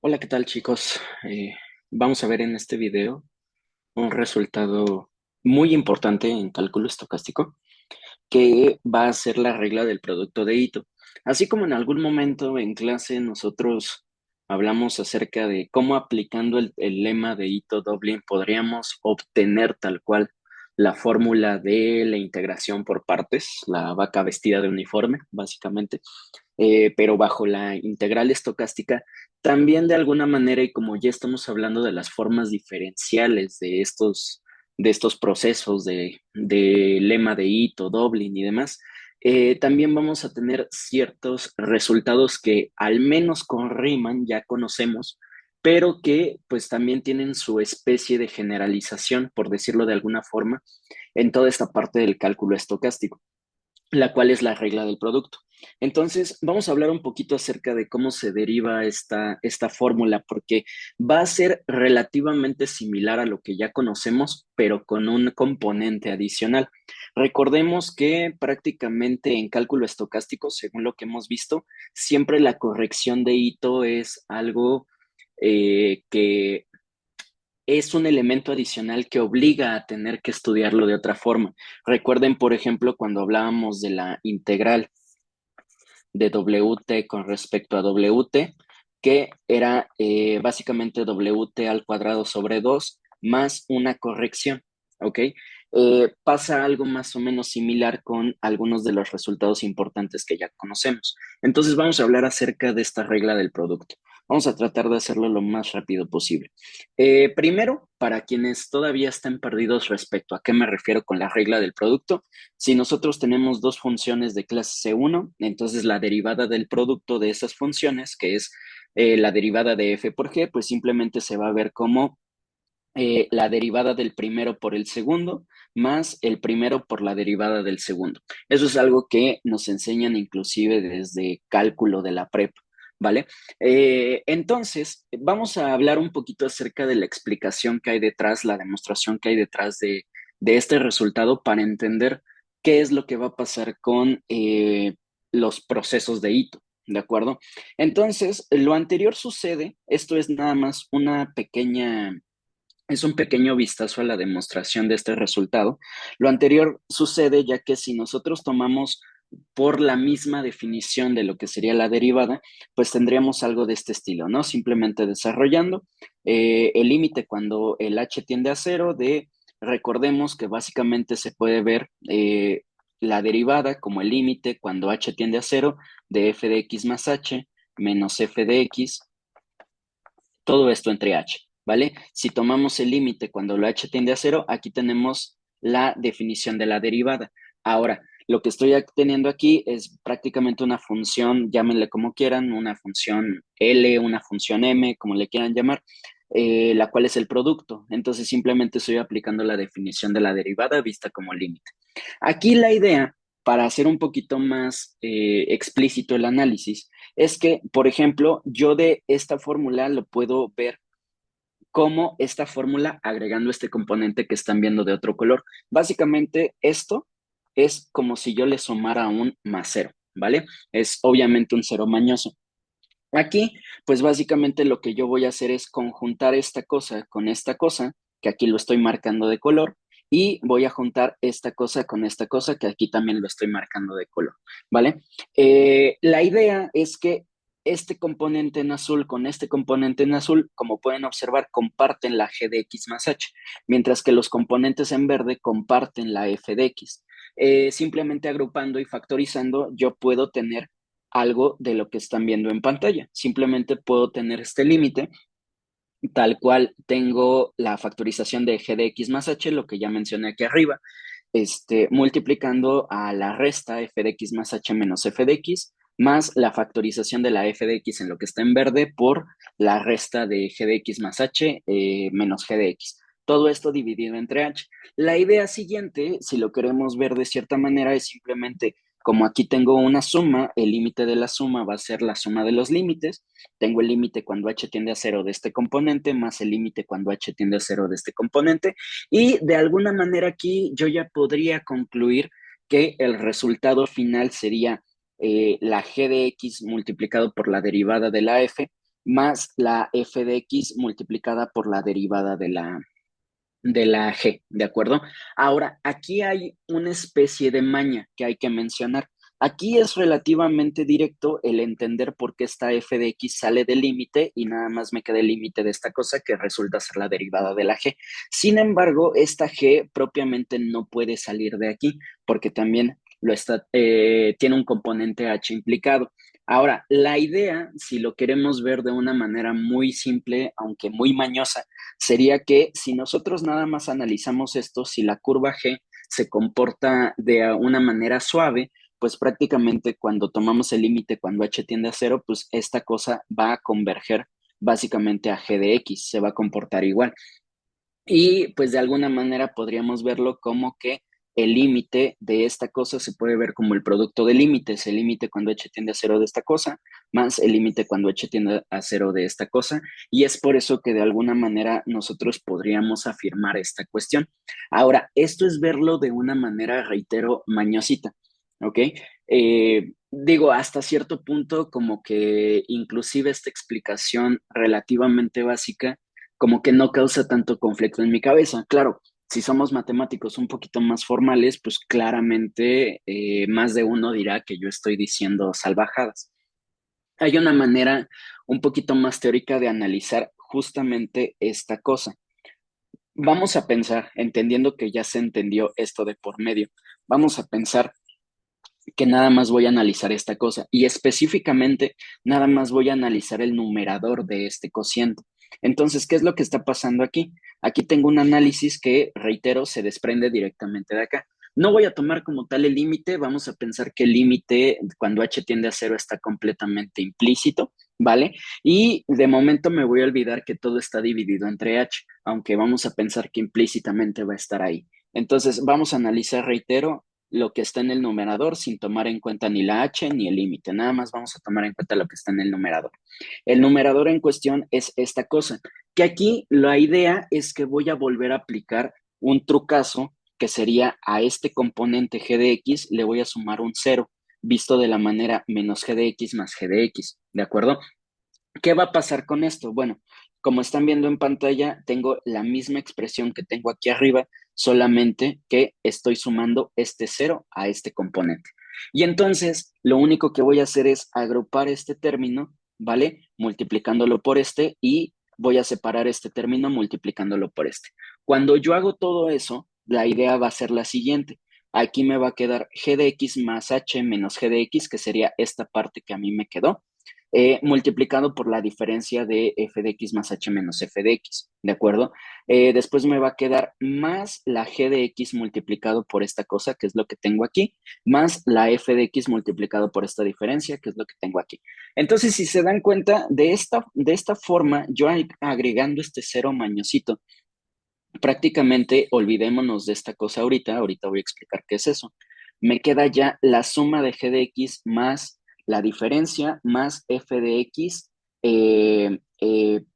Hola, ¿qué tal, chicos? Vamos a ver en este video un resultado muy importante en cálculo estocástico que va a ser la regla del producto de Ito. Así como en algún momento en clase nosotros hablamos acerca de cómo aplicando el lema de Ito-Doblin podríamos obtener tal cual la fórmula de la integración por partes, la vaca vestida de uniforme, básicamente, pero bajo la integral estocástica, también de alguna manera, y como ya estamos hablando de las formas diferenciales de estos procesos de lema de Ito, Dublin y demás, también vamos a tener ciertos resultados que al menos con Riemann ya conocemos, pero que pues también tienen su especie de generalización, por decirlo de alguna forma, en toda esta parte del cálculo estocástico, la cual es la regla del producto. Entonces, vamos a hablar un poquito acerca de cómo se deriva esta fórmula, porque va a ser relativamente similar a lo que ya conocemos, pero con un componente adicional. Recordemos que prácticamente en cálculo estocástico, según lo que hemos visto, siempre la corrección de Ito es algo que es un elemento adicional que obliga a tener que estudiarlo de otra forma. Recuerden, por ejemplo, cuando hablábamos de la integral de WT con respecto a WT, que era básicamente WT al cuadrado sobre 2 más una corrección, ¿ok? Pasa algo más o menos similar con algunos de los resultados importantes que ya conocemos. Entonces vamos a hablar acerca de esta regla del producto. Vamos a tratar de hacerlo lo más rápido posible. Primero, para quienes todavía están perdidos respecto a qué me refiero con la regla del producto, si nosotros tenemos dos funciones de clase C1, entonces la derivada del producto de esas funciones, que es la derivada de f por g, pues simplemente se va a ver como la derivada del primero por el segundo más el primero por la derivada del segundo. Eso es algo que nos enseñan inclusive desde cálculo de la prepa, ¿vale? Entonces, vamos a hablar un poquito acerca de la explicación que hay detrás, la demostración que hay detrás de este resultado para entender qué es lo que va a pasar con los procesos de Ito. ¿De acuerdo? Entonces, lo anterior sucede, esto es nada más es un pequeño vistazo a la demostración de este resultado. Lo anterior sucede ya que si nosotros tomamos por la misma definición de lo que sería la derivada, pues tendríamos algo de este estilo, ¿no? Simplemente desarrollando el límite cuando el h tiende a cero recordemos que básicamente se puede ver la derivada como el límite cuando h tiende a cero de f de x más h menos f de x, todo esto entre h, ¿vale? Si tomamos el límite cuando lo h tiende a cero, aquí tenemos la definición de la derivada. Ahora, lo que estoy teniendo aquí es prácticamente una función, llámenle como quieran, una función L, una función M, como le quieran llamar, la cual es el producto. Entonces simplemente estoy aplicando la definición de la derivada vista como límite. Aquí la idea, para hacer un poquito más explícito el análisis, es que, por ejemplo, yo de esta fórmula lo puedo ver como esta fórmula agregando este componente que están viendo de otro color. Básicamente, esto es como si yo le sumara un más cero, ¿vale? Es obviamente un cero mañoso. Aquí, pues básicamente lo que yo voy a hacer es conjuntar esta cosa, que aquí lo estoy marcando de color, y voy a juntar esta cosa, que aquí también lo estoy marcando de color, ¿vale? La idea es que este componente en azul con este componente en azul, como pueden observar, comparten la g de x más h, mientras que los componentes en verde comparten la f de x. Simplemente agrupando y factorizando, yo puedo tener algo de lo que están viendo en pantalla. Simplemente puedo tener este límite, tal cual tengo la factorización de g de x más h, lo que ya mencioné aquí arriba, multiplicando a la resta f de x más h menos f de x, más la factorización de la f de x en lo que está en verde por la resta de g de x más h menos g de x. Todo esto dividido entre h. La idea siguiente, si lo queremos ver de cierta manera, es simplemente, como aquí tengo una suma, el límite de la suma va a ser la suma de los límites. Tengo el límite cuando h tiende a cero de este componente, más el límite cuando h tiende a cero de este componente. Y de alguna manera aquí yo ya podría concluir que el resultado final sería la g de x multiplicado por la derivada de la f, más la f de x multiplicada por la derivada de la G, ¿de acuerdo? Ahora, aquí hay una especie de maña que hay que mencionar. Aquí es relativamente directo el entender por qué esta f de x sale del límite y nada más me queda el límite de esta cosa que resulta ser la derivada de la g. Sin embargo, esta g propiamente no puede salir de aquí porque también tiene un componente h implicado. Ahora, la idea, si lo queremos ver de una manera muy simple, aunque muy mañosa, sería que si nosotros nada más analizamos esto, si la curva G se comporta de una manera suave, pues prácticamente cuando tomamos el límite, cuando h tiende a cero, pues esta cosa va a converger básicamente a g de x, se va a comportar igual. Y pues de alguna manera podríamos verlo como que el límite de esta cosa se puede ver como el producto de límites, el límite cuando h tiende a cero de esta cosa, más el límite cuando h tiende a cero de esta cosa, y es por eso que de alguna manera nosotros podríamos afirmar esta cuestión. Ahora, esto es verlo de una manera, reitero, mañosita, ¿ok? Digo, hasta cierto punto como que inclusive esta explicación relativamente básica como que no causa tanto conflicto en mi cabeza. Claro, si somos matemáticos un poquito más formales, pues claramente más de uno dirá que yo estoy diciendo salvajadas. Hay una manera un poquito más teórica de analizar justamente esta cosa. Vamos a pensar, entendiendo que ya se entendió esto de por medio, vamos a pensar que nada más voy a analizar esta cosa y específicamente nada más voy a analizar el numerador de este cociente. Entonces, ¿qué es lo que está pasando aquí? Aquí tengo un análisis que, reitero, se desprende directamente de acá. No voy a tomar como tal el límite, vamos a pensar que el límite cuando h tiende a cero está completamente implícito, ¿vale? Y de momento me voy a olvidar que todo está dividido entre h, aunque vamos a pensar que implícitamente va a estar ahí. Entonces, vamos a analizar, reitero, lo que está en el numerador sin tomar en cuenta ni la h ni el límite. Nada más vamos a tomar en cuenta lo que está en el numerador. El numerador en cuestión es esta cosa, que aquí la idea es que voy a volver a aplicar un trucazo que sería a este componente g de x le voy a sumar un cero, visto de la manera menos g de x más g de x, ¿de acuerdo? ¿Qué va a pasar con esto? Bueno, como están viendo en pantalla, tengo la misma expresión que tengo aquí arriba, solamente que estoy sumando este cero a este componente. Y entonces, lo único que voy a hacer es agrupar este término, ¿vale? Multiplicándolo por este y voy a separar este término multiplicándolo por este. Cuando yo hago todo eso, la idea va a ser la siguiente. Aquí me va a quedar g de x más h menos g de x, que sería esta parte que a mí me quedó multiplicado por la diferencia de f de x más h menos f de x, ¿de acuerdo? Después me va a quedar más la g de x multiplicado por esta cosa, que es lo que tengo aquí, más la f de x multiplicado por esta diferencia, que es lo que tengo aquí. Entonces, si se dan cuenta, de esta forma, yo agregando este cero mañosito, prácticamente olvidémonos de esta cosa ahorita voy a explicar qué es eso. Me queda ya la suma de g de x más la diferencia más f de x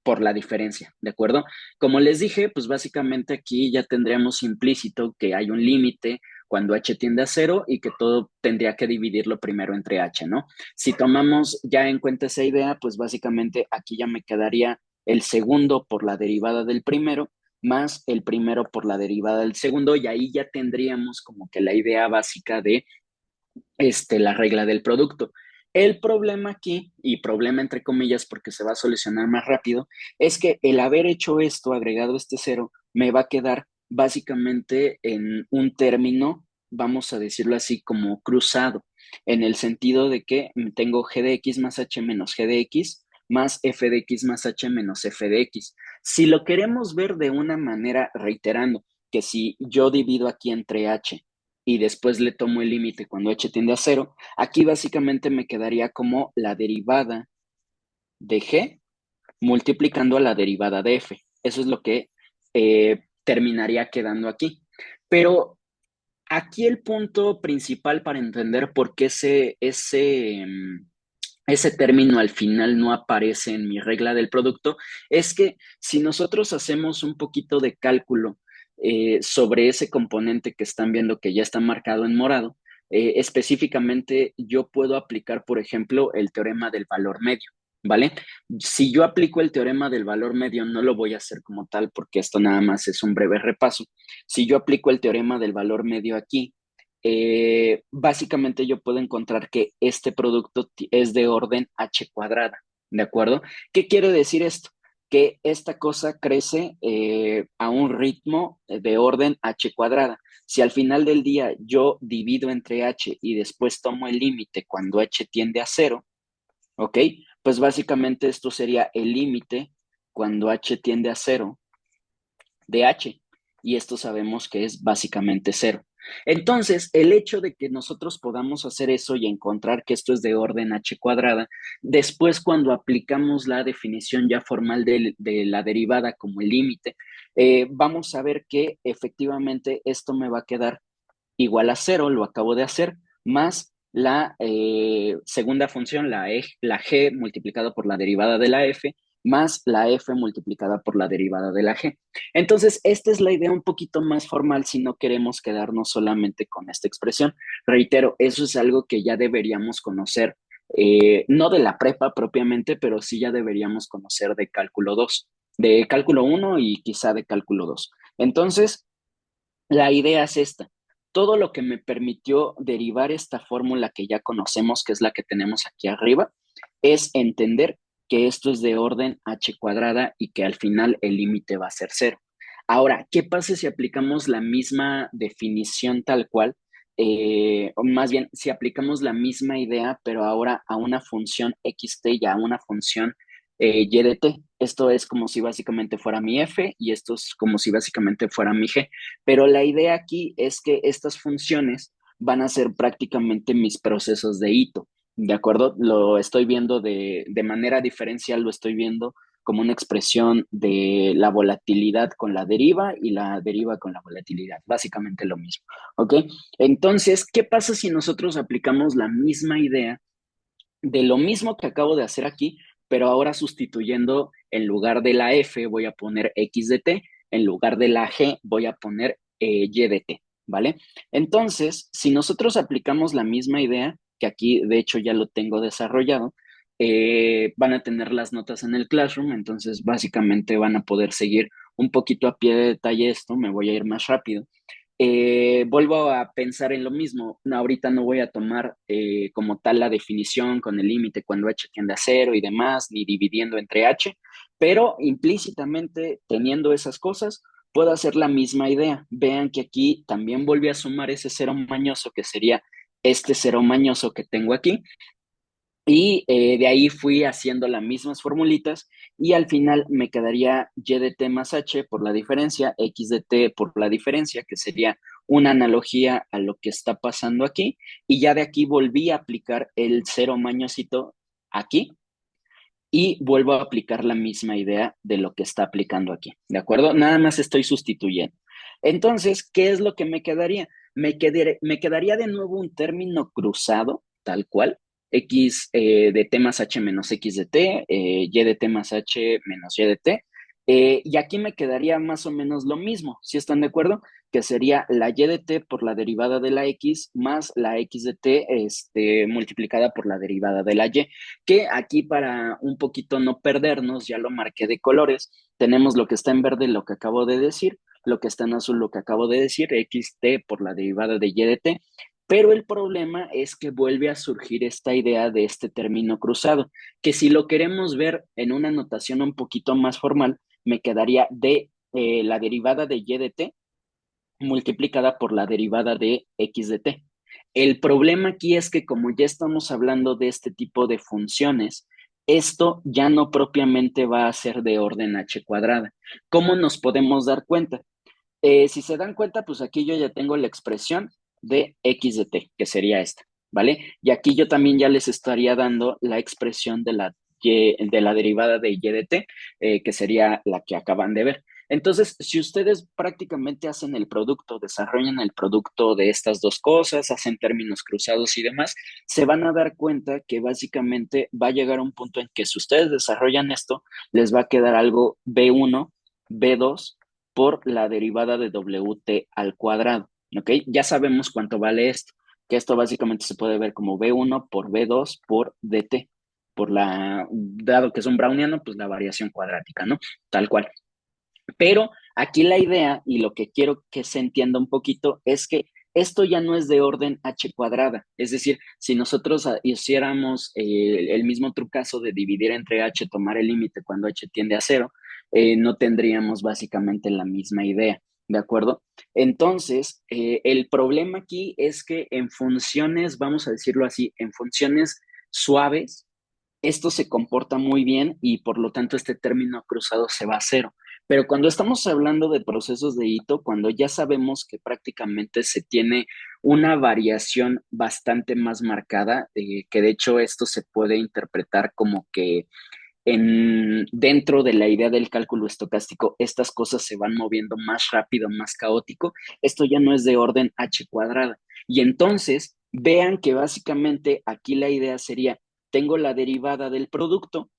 por la diferencia, ¿de acuerdo? Como les dije, pues básicamente aquí ya tendríamos implícito que hay un límite cuando h tiende a cero y que todo tendría que dividirlo primero entre h, ¿no? Si tomamos ya en cuenta esa idea, pues básicamente aquí ya me quedaría el segundo por la derivada del primero más el primero por la derivada del segundo, y ahí ya tendríamos como que la idea básica de la regla del producto. El problema aquí, y problema entre comillas porque se va a solucionar más rápido, es que el haber hecho esto, agregado este cero, me va a quedar básicamente en un término, vamos a decirlo así, como cruzado, en el sentido de que tengo g de x más h menos g de x más f de x más h menos f de x. Si lo queremos ver de una manera, reiterando, que si yo divido aquí entre h y después le tomo el límite cuando h tiende a cero, aquí básicamente me quedaría como la derivada de g multiplicando a la derivada de f. Eso es lo que terminaría quedando aquí. Pero aquí el punto principal para entender por qué ese término al final no aparece en mi regla del producto, es que si nosotros hacemos un poquito de cálculo sobre ese componente que están viendo que ya está marcado en morado, específicamente yo puedo aplicar, por ejemplo, el teorema del valor medio, ¿vale? Si yo aplico el teorema del valor medio, no lo voy a hacer como tal porque esto nada más es un breve repaso. Si yo aplico el teorema del valor medio aquí, básicamente yo puedo encontrar que este producto es de orden h cuadrada, ¿de acuerdo? ¿Qué quiere decir esto? Que esta cosa crece a un ritmo de orden h cuadrada. Si al final del día yo divido entre h y después tomo el límite cuando h tiende a cero, ¿ok? Pues básicamente esto sería el límite cuando h tiende a cero de h, y esto sabemos que es básicamente cero. Entonces, el hecho de que nosotros podamos hacer eso y encontrar que esto es de orden h cuadrada, después cuando aplicamos la definición ya formal de la derivada como el límite, vamos a ver que efectivamente esto me va a quedar igual a cero, lo acabo de hacer, más la segunda función, la g multiplicada por la derivada de la f, más la f multiplicada por la derivada de la g. Entonces, esta es la idea un poquito más formal si no queremos quedarnos solamente con esta expresión. Reitero, eso es algo que ya deberíamos conocer, no de la prepa propiamente, pero sí ya deberíamos conocer de cálculo 2, de cálculo 1 y quizá de cálculo 2. Entonces, la idea es esta. Todo lo que me permitió derivar esta fórmula que ya conocemos, que es la que tenemos aquí arriba, es entender que esto es de orden h cuadrada y que al final el límite va a ser cero. Ahora, ¿qué pasa si aplicamos la misma definición tal cual? O más bien, si aplicamos la misma idea, pero ahora a una función xt y a una función y de t. Esto es como si básicamente fuera mi f y esto es como si básicamente fuera mi g. Pero la idea aquí es que estas funciones van a ser prácticamente mis procesos de hito, ¿de acuerdo? Lo estoy viendo de manera diferencial, lo estoy viendo como una expresión de la volatilidad con la deriva y la deriva con la volatilidad, básicamente lo mismo, ¿ok? Entonces, ¿qué pasa si nosotros aplicamos la misma idea de lo mismo que acabo de hacer aquí, pero ahora sustituyendo en lugar de la f voy a poner x de t, en lugar de la g voy a poner y de t, ¿vale? Entonces, si nosotros aplicamos la misma idea, que aquí de hecho ya lo tengo desarrollado, van a tener las notas en el Classroom, entonces básicamente van a poder seguir un poquito a pie de detalle esto, me voy a ir más rápido. Vuelvo a pensar en lo mismo. No, ahorita no voy a tomar como tal la definición con el límite cuando h tiende a cero y demás, ni dividiendo entre h, pero implícitamente teniendo esas cosas, puedo hacer la misma idea. Vean que aquí también volví a sumar ese cero mañoso que sería este cero mañoso que tengo aquí, y de ahí fui haciendo las mismas formulitas y al final me quedaría y de t más h por la diferencia, x de t por la diferencia, que sería una analogía a lo que está pasando aquí. Y ya de aquí volví a aplicar el cero mañosito aquí y vuelvo a aplicar la misma idea de lo que está aplicando aquí. ¿De acuerdo? Nada más estoy sustituyendo. Entonces, ¿qué es lo que me quedaría? Me quedaría de nuevo un término cruzado, tal cual, x de t más h menos x de t, y de t más h menos y de t. Y aquí me quedaría más o menos lo mismo, ¿sí están de acuerdo? Que sería la y de t por la derivada de la x más la x de t multiplicada por la derivada de la y, que aquí para un poquito no perdernos, ya lo marqué de colores, tenemos lo que está en verde, lo que acabo de decir, lo que está en azul, lo que acabo de decir, xt por la derivada de y de t, pero el problema es que vuelve a surgir esta idea de este término cruzado, que si lo queremos ver en una notación un poquito más formal, me quedaría de la derivada de y de t multiplicada por la derivada de x de t. El problema aquí es que como ya estamos hablando de este tipo de funciones, esto ya no propiamente va a ser de orden h cuadrada. ¿Cómo nos podemos dar cuenta? Si se dan cuenta, pues aquí yo ya tengo la expresión de x de t, que sería esta, ¿vale? Y aquí yo también ya les estaría dando la expresión de la derivada de y de t, que sería la que acaban de ver. Entonces, si ustedes prácticamente hacen el producto, desarrollan el producto de estas dos cosas, hacen términos cruzados y demás, se van a dar cuenta que básicamente va a llegar un punto en que si ustedes desarrollan esto, les va a quedar algo b1, b2 por la derivada de wt al cuadrado, ¿ok? Ya sabemos cuánto vale esto, que esto básicamente se puede ver como b1 por b2 por dt. dado que es un browniano, pues la variación cuadrática, ¿no? Tal cual. Pero aquí la idea y lo que quiero que se entienda un poquito es que esto ya no es de orden h cuadrada. Es decir, si nosotros hiciéramos el mismo trucazo de dividir entre h, tomar el límite cuando h tiende a cero, no tendríamos básicamente la misma idea. ¿De acuerdo? Entonces, el problema aquí es que en funciones, vamos a decirlo así, en funciones suaves, esto se comporta muy bien y por lo tanto este término cruzado se va a cero. Pero cuando estamos hablando de procesos de hito, cuando ya sabemos que prácticamente se tiene una variación bastante más marcada, que de hecho esto se puede interpretar como que dentro de la idea del cálculo estocástico, estas cosas se van moviendo más rápido, más caótico, esto ya no es de orden h cuadrada. Y entonces, vean que básicamente aquí la idea sería, tengo la derivada del producto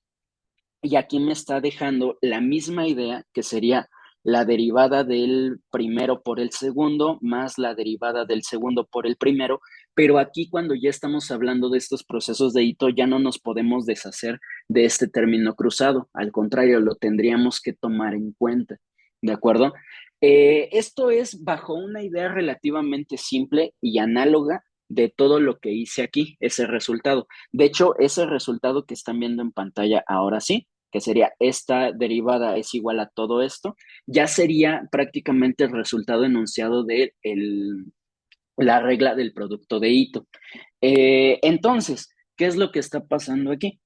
y aquí me está dejando la misma idea que sería la derivada del primero por el segundo más la derivada del segundo por el primero, pero aquí cuando ya estamos hablando de estos procesos de hito ya no nos podemos deshacer de este término cruzado, al contrario, lo tendríamos que tomar en cuenta, ¿de acuerdo? Esto es bajo una idea relativamente simple y análoga de todo lo que hice aquí, ese resultado. De hecho, ese resultado que están viendo en pantalla ahora sí, que sería esta derivada es igual a todo esto, ya sería prácticamente el resultado enunciado de la regla del producto de hito. Entonces, ¿qué es lo que está pasando aquí?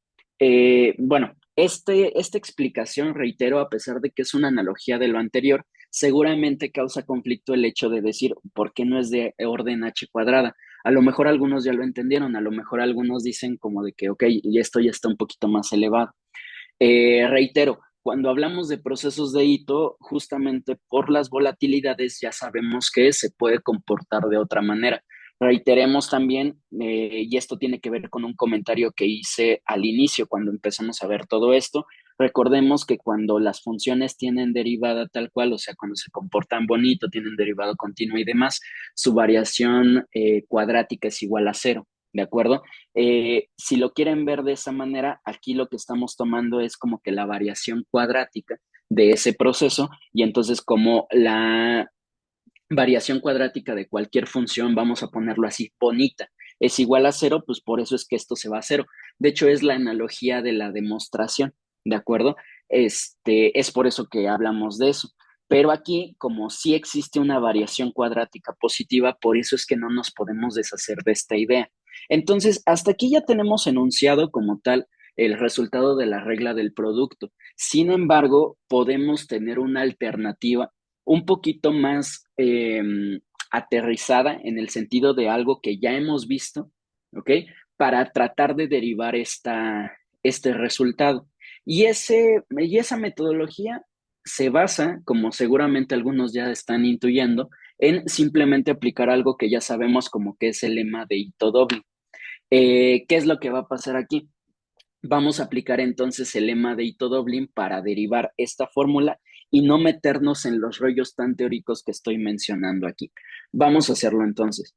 Bueno, esta explicación, reitero, a pesar de que es una analogía de lo anterior, seguramente causa conflicto el hecho de decir por qué no es de orden h cuadrada. A lo mejor algunos ya lo entendieron, a lo mejor algunos dicen como de que, ok, y esto ya está un poquito más elevado. Reitero, cuando hablamos de procesos de hito, justamente por las volatilidades ya sabemos que se puede comportar de otra manera. Reiteremos también, y esto tiene que ver con un comentario que hice al inicio cuando empezamos a ver todo esto, recordemos que cuando las funciones tienen derivada tal cual, o sea, cuando se comportan bonito, tienen derivado continuo y demás, su variación cuadrática es igual a cero, ¿de acuerdo? Si lo quieren ver de esa manera, aquí lo que estamos tomando es como que la variación cuadrática de ese proceso y entonces como la variación cuadrática de cualquier función, vamos a ponerlo así, bonita, es igual a cero, pues por eso es que esto se va a cero. De hecho, es la analogía de la demostración, ¿de acuerdo? Es por eso que hablamos de eso. Pero aquí, como sí existe una variación cuadrática positiva, por eso es que no nos podemos deshacer de esta idea. Entonces, hasta aquí ya tenemos enunciado como tal el resultado de la regla del producto. Sin embargo, podemos tener una alternativa un poquito más aterrizada en el sentido de algo que ya hemos visto, ¿ok? Para tratar de derivar este resultado. Y esa metodología se basa, como seguramente algunos ya están intuyendo, en simplemente aplicar algo que ya sabemos como que es el lema de hito doble. ¿Qué es lo que va a pasar aquí? Vamos a aplicar entonces el lema de Ito Doblin para derivar esta fórmula y no meternos en los rollos tan teóricos que estoy mencionando aquí. Vamos a hacerlo entonces.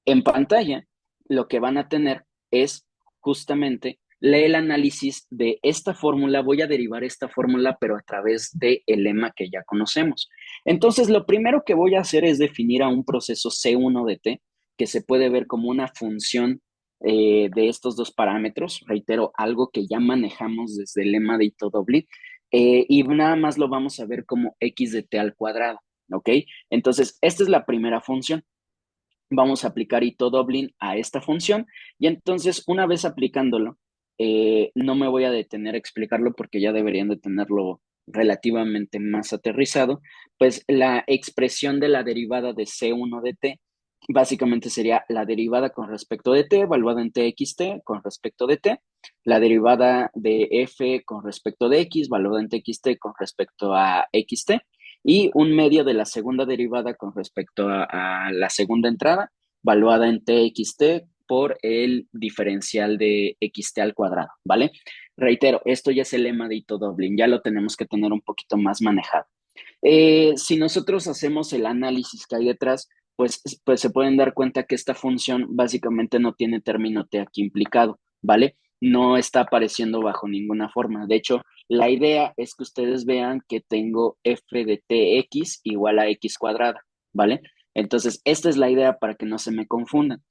En pantalla, lo que van a tener es justamente el análisis de esta fórmula. Voy a derivar esta fórmula, pero a través del lema que ya conocemos. Entonces, lo primero que voy a hacer es definir a un proceso C1 de T, que se puede ver como una función de estos dos parámetros. Reitero, algo que ya manejamos desde el lema de Ito Doblin, y nada más lo vamos a ver como x de t al cuadrado, ¿ok? Entonces, esta es la primera función. Vamos a aplicar ito doubling a esta función y entonces una vez aplicándolo, no me voy a detener a explicarlo porque ya deberían de tenerlo relativamente más aterrizado, pues la expresión de la derivada de C1 de t básicamente sería la derivada con respecto de t, evaluada en txt con respecto de t, la derivada de f con respecto de x, evaluada en txt con respecto a xt, y un medio de la segunda derivada con respecto a la segunda entrada, valuada en txt por el diferencial de xt al cuadrado, ¿vale? Reitero, esto ya es el lema de Ito Doblin, ya lo tenemos que tener un poquito más manejado. Si nosotros hacemos el análisis que hay detrás, pues se pueden dar cuenta que esta función básicamente no tiene término t aquí implicado, ¿vale? no está apareciendo bajo ninguna forma. De hecho, la idea es que ustedes vean que tengo f de tx igual a x cuadrada, ¿vale? Entonces, esta es la idea para que no se me confundan.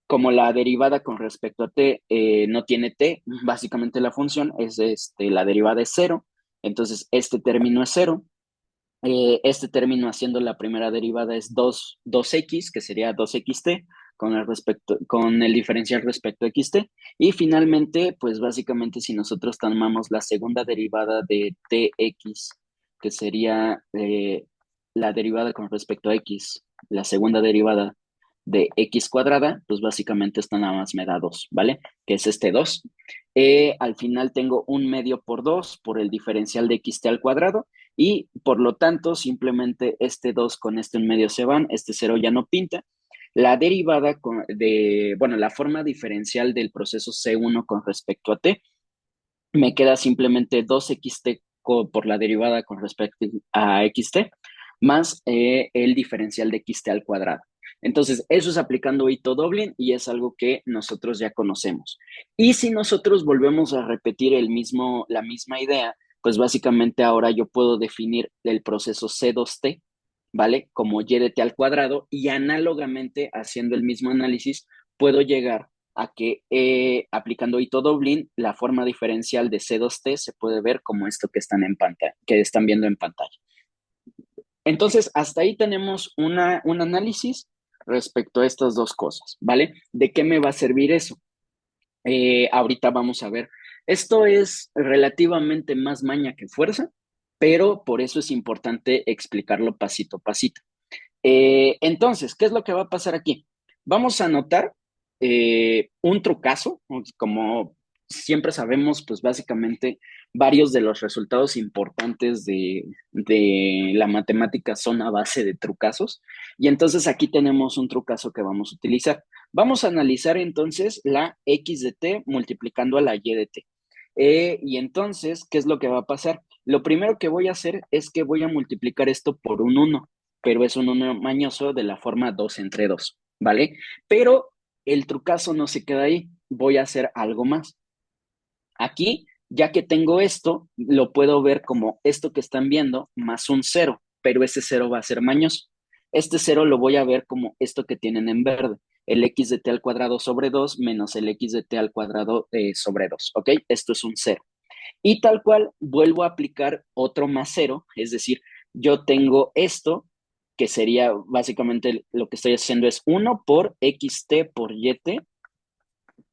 Como la derivada con respecto a t no tiene t, básicamente la función es la derivada es cero, entonces este término es cero. Este término haciendo la primera derivada es 2x, que sería 2xt, con el diferencial respecto a xt. Y finalmente, pues básicamente si nosotros tomamos la segunda derivada de tx, que sería la derivada con respecto a x, la segunda derivada de x cuadrada, pues básicamente esto nada más me da 2, ¿vale? Que es este 2. Al final tengo un medio por 2 por el diferencial de xt al cuadrado y por lo tanto simplemente este 2 con este en medio se van, este cero ya no pinta. La derivada bueno, la forma diferencial del proceso C1 con respecto a t, me queda simplemente 2xt por la derivada con respecto a xt, más el diferencial de xt al cuadrado. Entonces, eso es aplicando Ito Dublin y es algo que nosotros ya conocemos. Y si nosotros volvemos a repetir la misma idea, pues básicamente ahora yo puedo definir el proceso C2t, ¿vale? Como y de t al cuadrado y análogamente haciendo el mismo análisis puedo llegar a que aplicando Ito Dublin, la forma diferencial de C2t se puede ver como esto que están en pantalla, que están viendo en pantalla. Entonces, hasta ahí tenemos un análisis respecto a estas dos cosas, ¿vale? ¿De qué me va a servir eso? Ahorita vamos a ver. Esto es relativamente más maña que fuerza, pero por eso es importante explicarlo pasito a pasito. Entonces, ¿qué es lo que va a pasar aquí? Vamos a anotar un trucazo, como siempre sabemos, pues básicamente varios de los resultados importantes de la matemática son a base de trucazos. Y entonces aquí tenemos un trucazo que vamos a utilizar. Vamos a analizar entonces la x de t multiplicando a la y de t. Y entonces, ¿qué es lo que va a pasar? Lo primero que voy a hacer es que voy a multiplicar esto por un 1, pero es un 1 mañoso de la forma 2 entre 2, ¿vale? Pero el trucazo no se queda ahí, voy a hacer algo más. Aquí, ya que tengo esto, lo puedo ver como esto que están viendo más un cero, pero ese cero va a ser mañoso. Este cero lo voy a ver como esto que tienen en verde, el x de t al cuadrado sobre 2 menos el x de t al cuadrado sobre 2, ¿ok? Esto es un cero. Y tal cual, vuelvo a aplicar otro más cero, es decir, yo tengo esto, que sería básicamente lo que estoy haciendo es 1 por xt por yt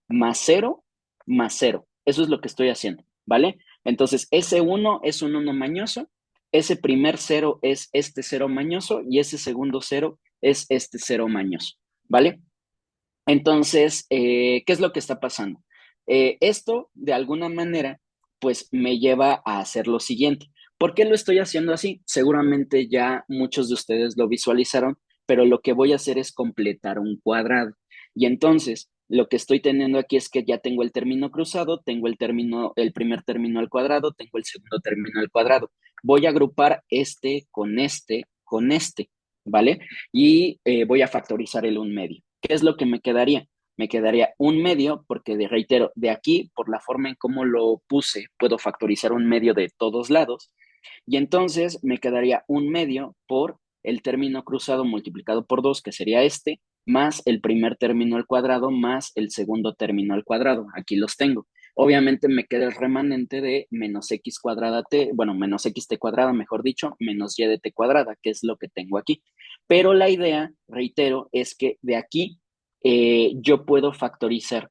más cero más cero. Eso es lo que estoy haciendo, ¿vale? Entonces, ese 1 es un 1 mañoso, ese primer cero es este cero mañoso y ese segundo cero es este cero mañoso, ¿vale? Entonces, ¿qué es lo que está pasando? Esto, de alguna manera, pues me lleva a hacer lo siguiente. ¿Por qué lo estoy haciendo así? Seguramente ya muchos de ustedes lo visualizaron, pero lo que voy a hacer es completar un cuadrado. Y entonces, lo que estoy teniendo aquí es que ya tengo el término cruzado, tengo el primer término al cuadrado, tengo el segundo término al cuadrado. Voy a agrupar este, con este, ¿vale? Y voy a factorizar el 1/2. ¿Qué es lo que me quedaría? Me quedaría 1/2 porque, reitero, de aquí, por la forma en cómo lo puse, puedo factorizar 1/2 de todos lados. Y entonces me quedaría 1/2 por el término cruzado multiplicado por 2, que sería este, más el primer término al cuadrado, más el segundo término al cuadrado. Aquí los tengo. Obviamente me queda el remanente de menos x cuadrada t, bueno, menos xt cuadrada, mejor dicho, menos y de t cuadrada, que es lo que tengo aquí. Pero la idea, reitero, es que de aquí yo puedo factorizar,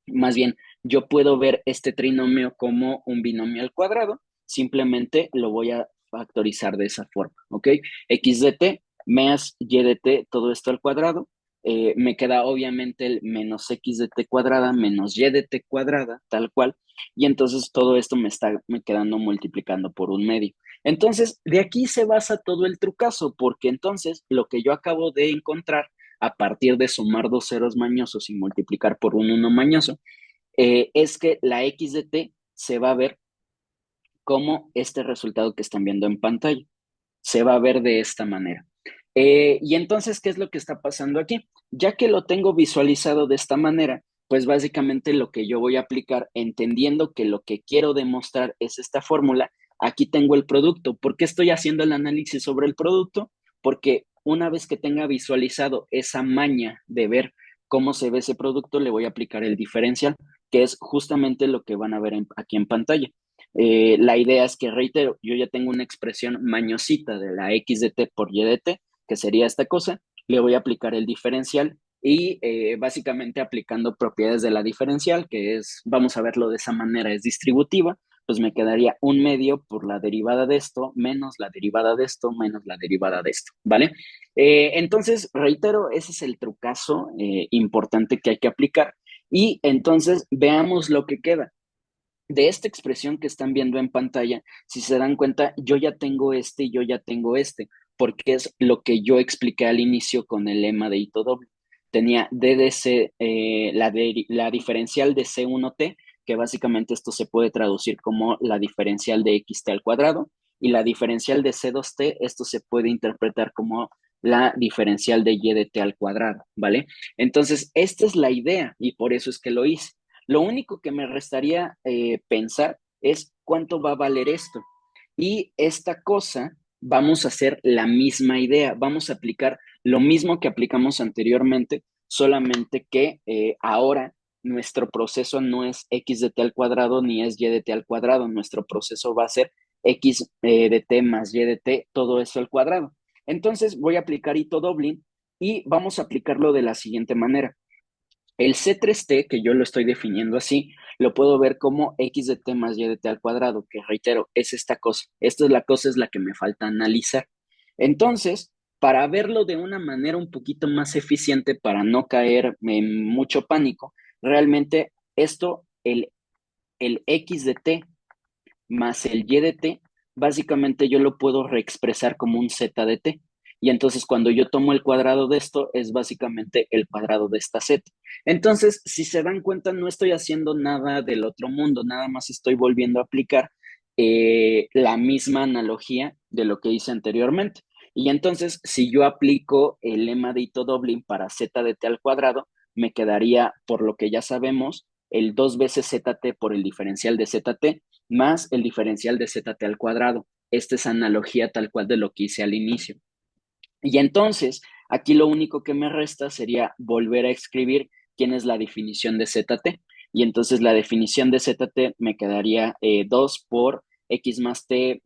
más bien, yo puedo ver este trinomio como un binomio al cuadrado, simplemente lo voy a factorizar de esa forma, ¿ok? X de t más y de t, todo esto al cuadrado, me queda obviamente el menos x de t cuadrada menos y de t cuadrada, tal cual, y entonces todo esto me quedando multiplicando por 1/2. Entonces, de aquí se basa todo el trucazo, porque entonces lo que yo acabo de encontrar a partir de sumar dos ceros mañosos y multiplicar por un 1 mañoso, es que la x de t se va a ver como este resultado que están viendo en pantalla. Se va a ver de esta manera. Y entonces, ¿qué es lo que está pasando aquí? Ya que lo tengo visualizado de esta manera, pues básicamente lo que yo voy a aplicar, entendiendo que lo que quiero demostrar es esta fórmula, aquí tengo el producto. ¿Por qué estoy haciendo el análisis sobre el producto? Porque una vez que tenga visualizado esa maña de ver cómo se ve ese producto, le voy a aplicar el diferencial, que es justamente lo que van a ver aquí en pantalla. La idea es que, reitero, yo ya tengo una expresión mañosita de la x de t por y de t, que sería esta cosa, le voy a aplicar el diferencial y básicamente aplicando propiedades de la diferencial, que es, vamos a verlo de esa manera, es distributiva, pues me quedaría un medio por la derivada de esto, menos la derivada de esto, menos la derivada de esto, ¿vale? Entonces, reitero, ese es el trucazo importante que hay que aplicar. Y entonces veamos lo que queda. De esta expresión que están viendo en pantalla, si se dan cuenta, yo ya tengo este y yo ya tengo este, porque es lo que yo expliqué al inicio con el lema de Ito doble. Tenía d de c, la diferencial de C1t, que básicamente esto se puede traducir como la diferencial de xt al cuadrado, y la diferencial de C2t, esto se puede interpretar como la diferencial de y de t al cuadrado, ¿vale? Entonces, esta es la idea y por eso es que lo hice. Lo único que me restaría pensar es cuánto va a valer esto. Y esta cosa, vamos a hacer la misma idea, vamos a aplicar lo mismo que aplicamos anteriormente, solamente que ahora nuestro proceso no es x de t al cuadrado ni es y de t al cuadrado, nuestro proceso va a ser x de t más y de t, todo eso al cuadrado. Entonces voy a aplicar Ito Doblin y vamos a aplicarlo de la siguiente manera. El C3T, que yo lo estoy definiendo así, lo puedo ver como x de t más y de t al cuadrado, que reitero, es esta cosa. Esta es la cosa, es la que me falta analizar. Entonces, para verlo de una manera un poquito más eficiente, para no caer en mucho pánico, realmente esto, el x de t más el y de t, básicamente yo lo puedo reexpresar como un z de t. Y entonces cuando yo tomo el cuadrado de esto, es básicamente el cuadrado de esta z. Entonces, si se dan cuenta, no estoy haciendo nada del otro mundo, nada más estoy volviendo a aplicar la misma analogía de lo que hice anteriormente. Y entonces, si yo aplico el lema de Ito Doblin para z de t al cuadrado, me quedaría, por lo que ya sabemos, el 2 veces zt por el diferencial de zt más el diferencial de zt al cuadrado. Esta es analogía tal cual de lo que hice al inicio. Y entonces, aquí lo único que me resta sería volver a escribir quién es la definición de zt. Y entonces la definición de zt me quedaría 2 por x más t,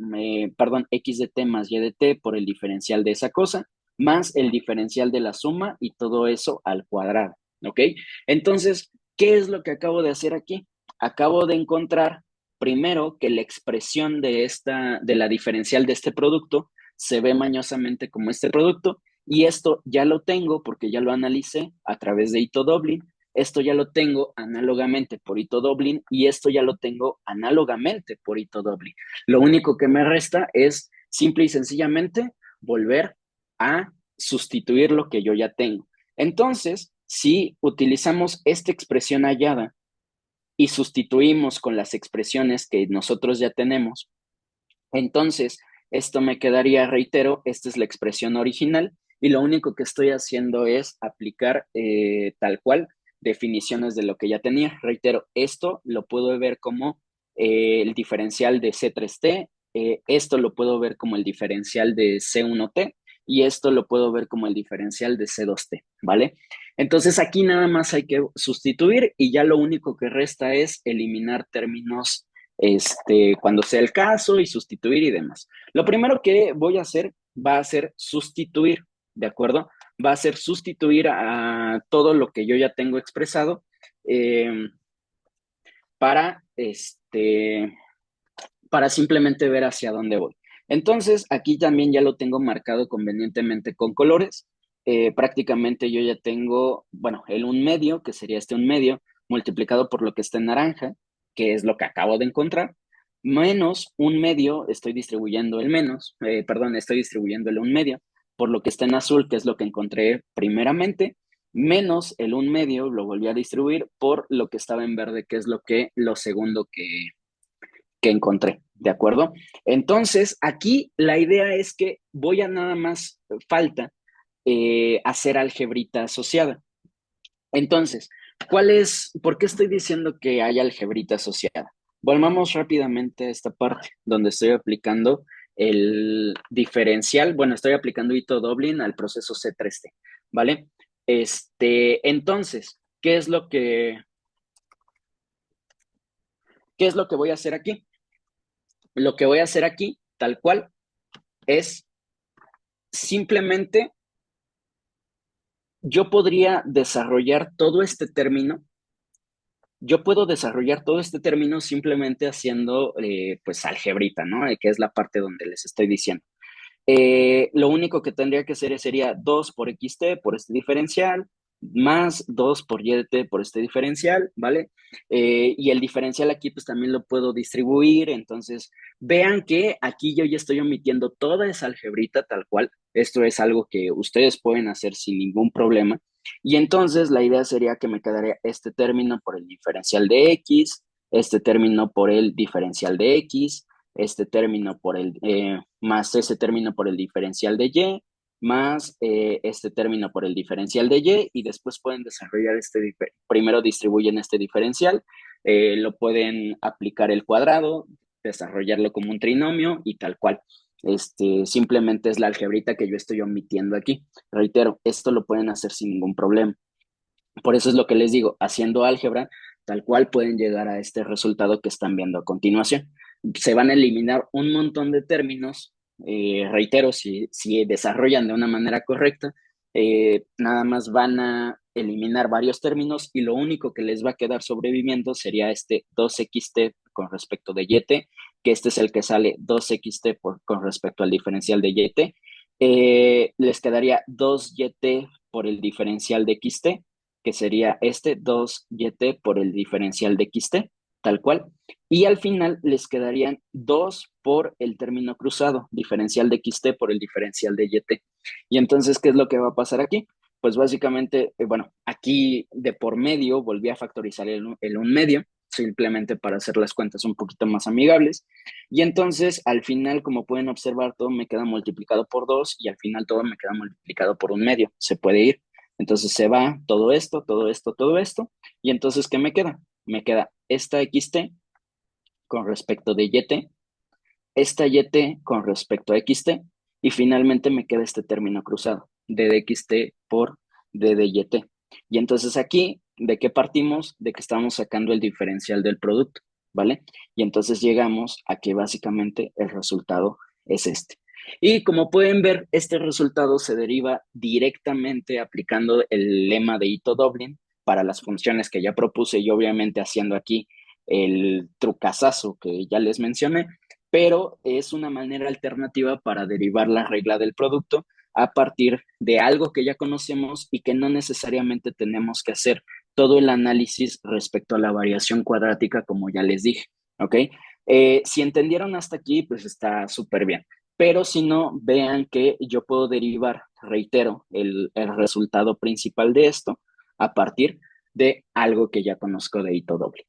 perdón, x de t más y de t por el diferencial de esa cosa, más el diferencial de la suma y todo eso al cuadrado, ¿ok? Entonces, ¿qué es lo que acabo de hacer aquí? Acabo de encontrar primero que la expresión de la diferencial de este producto se ve mañosamente como este producto y esto ya lo tengo porque ya lo analicé a través de Ito Doblin, esto ya lo tengo análogamente por Ito Doblin y esto ya lo tengo análogamente por Ito Doblin. Lo único que me resta es simple y sencillamente volver a sustituir lo que yo ya tengo. Entonces, si utilizamos esta expresión hallada y sustituimos con las expresiones que nosotros ya tenemos, entonces esto me quedaría, reitero, esta es la expresión original y lo único que estoy haciendo es aplicar tal cual definiciones de lo que ya tenía. Reitero, esto lo puedo ver como el diferencial de C3T, esto lo puedo ver como el diferencial de C1T y esto lo puedo ver como el diferencial de C2T, ¿vale? Entonces aquí nada más hay que sustituir y ya lo único que resta es eliminar términos cuando sea el caso y sustituir y demás. Lo primero que voy a hacer va a ser sustituir, ¿de acuerdo? Va a ser sustituir a todo lo que yo ya tengo expresado eh, para, para simplemente ver hacia dónde voy. Entonces, aquí también ya lo tengo marcado convenientemente con colores. Prácticamente yo ya tengo, bueno, el un medio, que sería este un medio, multiplicado por lo que está en naranja, que es lo que acabo de encontrar, menos un medio, estoy distribuyendo el menos, perdón, estoy distribuyendo el un medio, por lo que está en azul, que es lo que encontré primeramente, menos el un medio, lo volví a distribuir por lo que estaba en verde, que es lo segundo que encontré, ¿de acuerdo? Entonces, aquí la idea es que voy a nada más, falta hacer algebrita asociada. Entonces, ¿Por qué estoy diciendo que hay algebrita asociada? Volvamos rápidamente a esta parte donde estoy aplicando el diferencial, bueno, estoy aplicando Ito Dublin al proceso C3T, ¿vale? Entonces, ¿qué es lo que voy a hacer aquí? Lo que voy a hacer aquí, tal cual, es simplemente yo podría desarrollar todo este término. Yo puedo desarrollar todo este término simplemente haciendo, pues, algebrita, ¿no? Que es la parte donde les estoy diciendo. Lo único que tendría que hacer sería 2 por xt por este diferencial, más 2 por yt por este diferencial, ¿vale? Y el diferencial aquí pues también lo puedo distribuir, entonces vean que aquí yo ya estoy omitiendo toda esa algebrita tal cual. Esto es algo que ustedes pueden hacer sin ningún problema. Y entonces la idea sería que me quedaría este término por el diferencial de x, este término por el diferencial de x, este término por más ese término por el diferencial de y, más este término por el diferencial de y después pueden desarrollar primero distribuyen este diferencial, lo pueden aplicar el cuadrado, desarrollarlo como un trinomio y tal cual. Simplemente es la algebrita que yo estoy omitiendo aquí. Reitero, esto lo pueden hacer sin ningún problema. Por eso es lo que les digo, haciendo álgebra, tal cual pueden llegar a este resultado que están viendo a continuación. Se van a eliminar un montón de términos, reitero, si desarrollan de una manera correcta, nada más van a eliminar varios términos y lo único que les va a quedar sobreviviendo sería este 2xt con respecto de yt, que este es el que sale 2xt con respecto al diferencial de yt. Les quedaría 2yt por el diferencial de xt, que sería este 2yt por el diferencial de xt, tal cual. Y al final les quedarían 2 por el término cruzado, diferencial de xt por el diferencial de yt. Y entonces, ¿qué es lo que va a pasar aquí? Pues básicamente, bueno, aquí de por medio volví a factorizar el 1 medio, simplemente para hacer las cuentas un poquito más amigables. Y entonces, al final, como pueden observar, todo me queda multiplicado por 2 y al final todo me queda multiplicado por 1 medio. Se puede ir. Entonces se va todo esto, todo esto, todo esto. Y entonces, ¿qué me queda? Me queda esta xt con respecto de yt, esta yt con respecto a xt, y finalmente me queda este término cruzado, d de xt por d de yt. Y entonces aquí, ¿de qué partimos? De que estamos sacando el diferencial del producto, ¿vale? Y entonces llegamos a que básicamente el resultado es este. Y como pueden ver, este resultado se deriva directamente aplicando el lema de Ito Dublin para las funciones que ya propuse y obviamente haciendo aquí el trucazazo que ya les mencioné, pero es una manera alternativa para derivar la regla del producto a partir de algo que ya conocemos y que no necesariamente tenemos que hacer todo el análisis respecto a la variación cuadrática, como ya les dije, ¿ok? Si entendieron hasta aquí, pues está súper bien. Pero si no, vean que yo puedo derivar, reitero, el resultado principal de esto a partir de algo que ya conozco de Ito Doble.